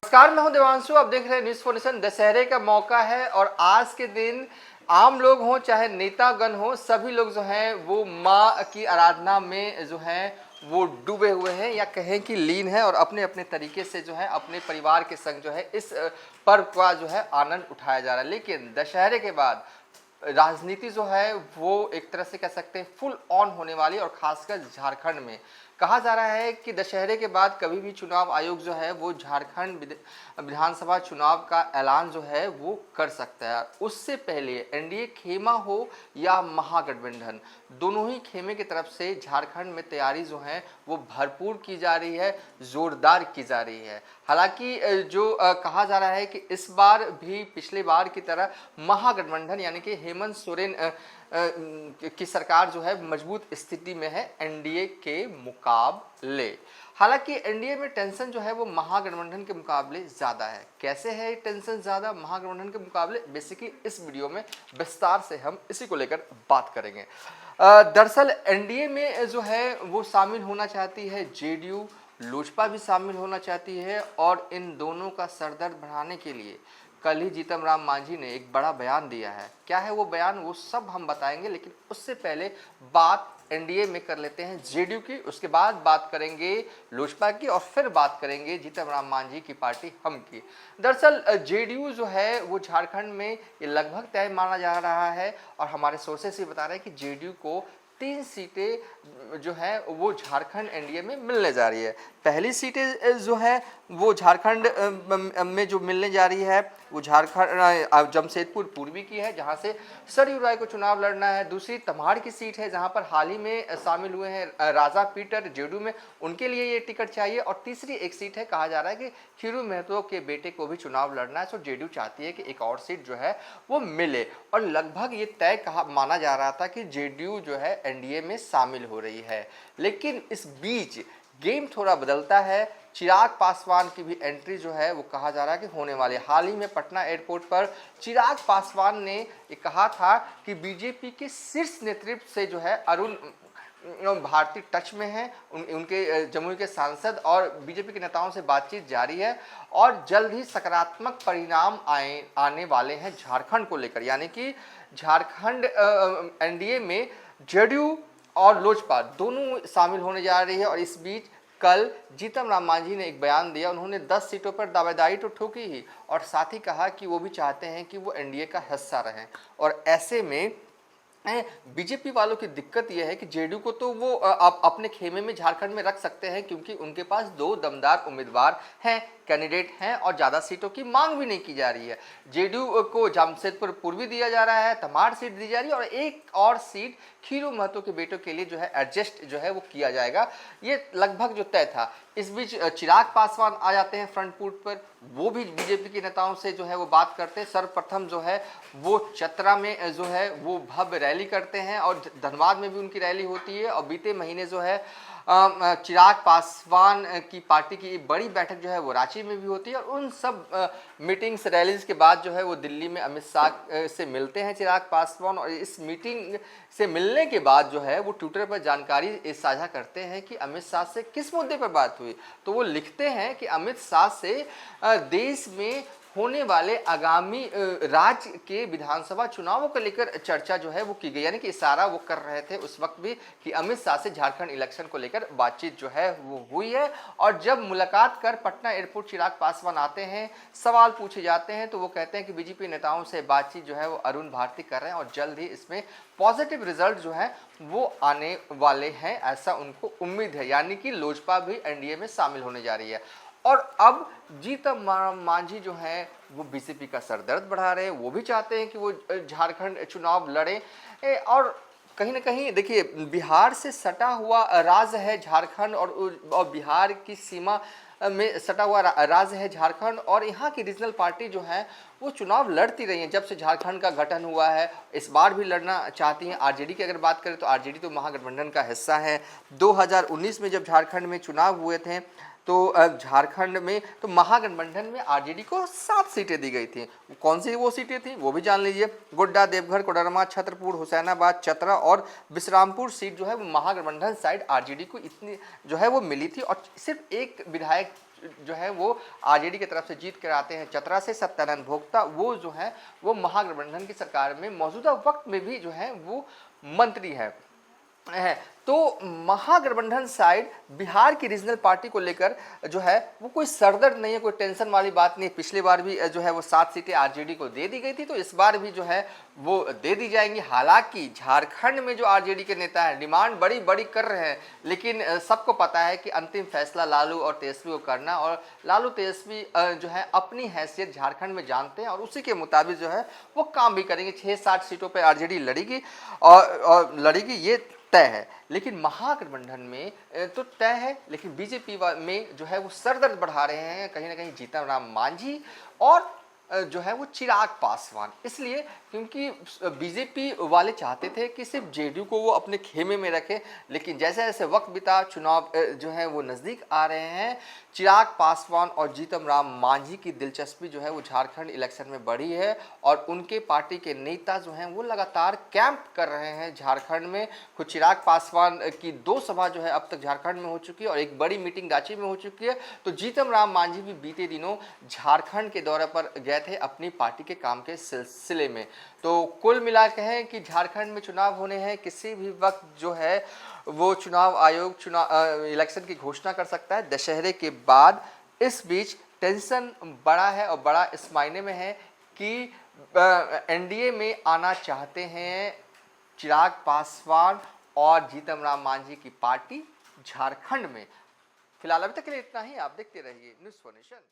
नमस्कार, मैं हूं देवांशु। आप देख रहे हैं न्यूज़ 4 दशहरे का मौका है और आज के दिन आम लोग हों चाहे नेतागण हो, सभी लोग जो हैं वो माँ की आराधना में जो हैं वो डूबे हुए हैं या कहें कि लीन है और अपने अपने तरीके से जो है अपने परिवार के संग जो है इस पर्व का जो है आनंद उठाया जा रहा है। लेकिन दशहरे के बाद राजनीति जो है वो एक तरह से कह सकते हैं फुल ऑन होने वाली, और खासकर झारखंड में कहा जा रहा है कि दशहरे के बाद कभी भी चुनाव आयोग जो है वो झारखंड विधानसभा चुनाव का ऐलान जो है वो कर सकता है। उससे पहले एनडीए खेमा हो या महागठबंधन, दोनों ही खेमे की तरफ से झारखंड में तैयारी जो है वो भरपूर की जा रही है, जोरदार की जा रही है। हालांकि जो कहा जा रहा है कि इस बार भी पिछले बार की तरह महागठबंधन यानी कि हेमंत सोरेन की सरकार जो है मजबूत स्थिति में है एनडीए के मुकाबले। हालांकि एनडीए में टेंशन जो है वो महागठबंधन के मुकाबले ज़्यादा है। कैसे है टेंशन ज़्यादा महागठबंधन के मुकाबले, बेसिकली इस वीडियो में विस्तार से हम इसी को लेकर बात करेंगे। दरअसल एनडीए में जो है वो शामिल होना चाहती है जेडीयू, लोजपा भी शामिल होना चाहती है, और इन दोनों का सरदर्द बढ़ाने के लिए कल ही जीतन राम मांझी ने एक बड़ा बयान दिया है। क्या है वो बयान, वो सब हम बताएंगे, लेकिन उससे पहले बात एनडीए में कर लेते हैं जेडीयू की, उसके बाद बात करेंगे लोजपा की, और फिर बात करेंगे जीतन राम मांझी की पार्टी हम की। दरअसल जेडीयू जो है वो झारखंड में ये लगभग तय माना जा रहा है, और हमारे सोर्सेस ये बता रहे हैं कि जेडीयू को 3 सीटें जो है वो झारखंड एनडीए में मिलने जा रही है। पहली सीटें जो है वो झारखंड में जो मिलने जा रही है वो झारखंड जमशेदपुर पूर्वी की है, जहां से सरयू राय को चुनाव लड़ना है। दूसरी तमाड़ की सीट है, जहां पर हाल ही में शामिल हुए हैं राजा पीटर जेडीयू में, उनके लिए ये टिकट चाहिए। और तीसरी एक सीट है, कहा जा रहा है कि खीरू महतो के बेटे को भी चुनाव लड़ना है, तो जेडीयू चाहती है कि एक और सीट जो है वो मिले। और लगभग ये तय कहा माना जा रहा था कि जेडीयू जो है एनडीए में शामिल हो रही है। लेकिन इस बीच गेम थोड़ा बदलता है। चिराग पासवान की भी एंट्री जो है वो कहा जा रहा है कि होने वाली। हाल ही में पटना एयरपोर्ट पर चिराग पासवान ने ये कहा था कि बीजेपी के शीर्ष नेतृत्व से जो है अरुण भारती टच में है, उनके जमुई के सांसद और बीजेपी के नेताओं से बातचीत जारी है, और जल्द ही सकारात्मक परिणाम आने वाले हैं झारखंड को लेकर। यानी कि झारखंड एनडीए में जेडीयू और लोजपा दोनों शामिल होने जा रही है। और इस बीच कल जीतन राम मांझी ने एक बयान दिया। उन्होंने 10 सीटों पर दावेदारी तो ठोकी ही, और साथ ही कहा कि वो भी चाहते हैं कि वो एनडीए का हिस्सा रहें। और ऐसे में बीजेपी वालों की दिक्कत यह है कि जेडीयू को तो वो अपने खेमे में झारखंड में रख सकते हैं, क्योंकि उनके पास 2 दमदार उम्मीदवार हैं, कैंडिडेट हैं, और ज़्यादा सीटों की मांग भी नहीं की जा रही है। जेडीयू को जमशेदपुर पूर्वी दिया जा रहा है, तमाड़ सीट दी जा रही है, और एक और सीट खीरू महतो के बेटों के लिए जो है एडजस्ट जो है वो किया जाएगा। ये लगभग जो तय था। इस बीच चिराग पासवान आ जाते हैं फ्रंट फुट पर, वो भी बीजेपी के नेताओं से जो है वो बात करते हैं। सर्वप्रथम जो है वो चतरा में जो है वो भव्य रैली करते हैं, और धनबाद में भी उनकी रैली होती है। और बीते महीने जो है चिराग पासवान की पार्टी की बड़ी बैठक जो है वो रांची में भी होती है, और उन सब मीटिंग्स रैलीज के बाद जो है वो दिल्ली में अमित शाह से मिलते हैं चिराग पासवान। और इस मीटिंग से मिलने के बाद जो है वो ट्विटर पर जानकारी साझा करते हैं कि अमित शाह से किस मुद्दे पर बात हुई। तो वो लिखते हैं कि अमित शाह से देश में होने वाले आगामी राज्य के विधानसभा चुनावों को लेकर चर्चा जो है वो की गई। यानी कि इशारा वो कर रहे थे उस वक्त भी कि अमित शाह से झारखंड इलेक्शन को लेकर बातचीत जो है वो हुई है। और जब मुलाकात कर पटना एयरपोर्ट चिराग पासवान आते हैं, सवाल पूछे जाते हैं, तो वो कहते हैं कि बीजेपी नेताओं से बातचीत जो है वो अरुण भारती कर रहे हैं, और जल्द ही इसमें पॉजिटिव रिजल्ट जो है वो आने वाले हैं, ऐसा उनको उम्मीद है। यानी कि लोजपा भी एनडीए में शामिल होने जा रही है। और अब जीतन राम मांझी जो है वो बीजेपी का सरदर्द बढ़ा रहे हैं। वो भी चाहते हैं कि वो झारखंड चुनाव लड़े, और कहीं ना कहीं देखिए बिहार से सटा हुआ राज्य है झारखंड, और बिहार की सीमा में सटा हुआ राज्य है झारखंड, और यहाँ की रीजनल पार्टी जो है वो चुनाव लड़ती रही हैं जब से झारखंड का गठन हुआ है। इस बार भी लड़ना चाहती हैं। आरजेडी की अगर बात करें तो आरजेडी तो महागठबंधन का हिस्सा है। 2019 में जब झारखंड में चुनाव हुए थे तो झारखंड में तो महागठबंधन में आरजेडी को 7 सीटें दी गई थी। कौन सी वो सीटें थी वो भी जान लीजिए। गोड्डा, देवघर, कोडरमा, छतरपुर, हुसैनाबाद, चतरा और बिश्रामपुर सीट जो है वो महागठबंधन साइड आरजेडी को इतनी जो है वो मिली थी, और सिर्फ एक विधायक जो है वो आरजेडी की तरफ से जीत कर आते हैं चतरा से, सत्यानंद भोक्ता, वो जो है वो महागठबंधन की सरकार में मौजूदा वक्त में भी जो है वो मंत्री है। तो महागठबंधन साइड बिहार की रीजनल पार्टी को लेकर जो है वो कोई सरदर्द नहीं है, कोई टेंशन वाली बात नहीं। पिछली बार भी जो है वो 7 सीटें आरजेडी को दे दी गई थी, तो इस बार भी जो है वो दे दी जाएंगी। हालांकि झारखंड में जो आरजेडी के नेता हैं डिमांड बड़ी बड़ी कर रहे हैं, लेकिन सबको पता है कि अंतिम फैसला लालू और तेजस्वी को करना, और लालू तेजस्वी जो है अपनी हैसियत झारखंड में जानते हैं और उसी के मुताबिक जो है वो काम भी करेंगे। 6-7 सीटों पर आरजेडी लड़ेगी और लड़ेगी, ये तय है। लेकिन महागठबंधन में तो तय है, लेकिन बीजेपी में जो है वो सरदर्द बढ़ा रहे हैं कहीं ना कहीं जीतन राम मांझी और जो है वो चिराग पासवान। इसलिए क्योंकि बीजेपी वाले चाहते थे कि सिर्फ जेडीयू को वो अपने खेमे में रखे, लेकिन जैसे जैसे वक्त बीता, चुनाव जो है वो नज़दीक आ रहे हैं, चिराग पासवान और जीतन राम मांझी की दिलचस्पी जो है वो झारखंड इलेक्शन में बढ़ी है और उनके पार्टी के नेता जो हैं वो लगातार कैंप कर रहे हैं झारखंड में। खुद चिराग पासवान की 2 सभा जो है अब तक झारखंड में हो चुकी है और एक बड़ी मीटिंग रांची में हो चुकी है। तो जीतन राम मांझी भी बीते दिनों झारखंड के दौरे पर गए थे अपनी पार्टी के काम के सिलसिले में। तो कुल मिला के हैं कि झारखंड में चुनाव होने हैं, किसी भी वक्त जो है वो चुनाव आयोग इलेक्शन की घोषणा कर सकता है दशहरे के बाद। इस बीच टेंशन बड़ा है और बड़ा इस मायने में है कि एनडीए में आना चाहते हैं चिराग पासवान और जीतन राम मांझी की पार्टी झारखंड में। फिलहाल अभी तक के लिए इतना ही। आप देखते रहिए न्यूज़4नेशन।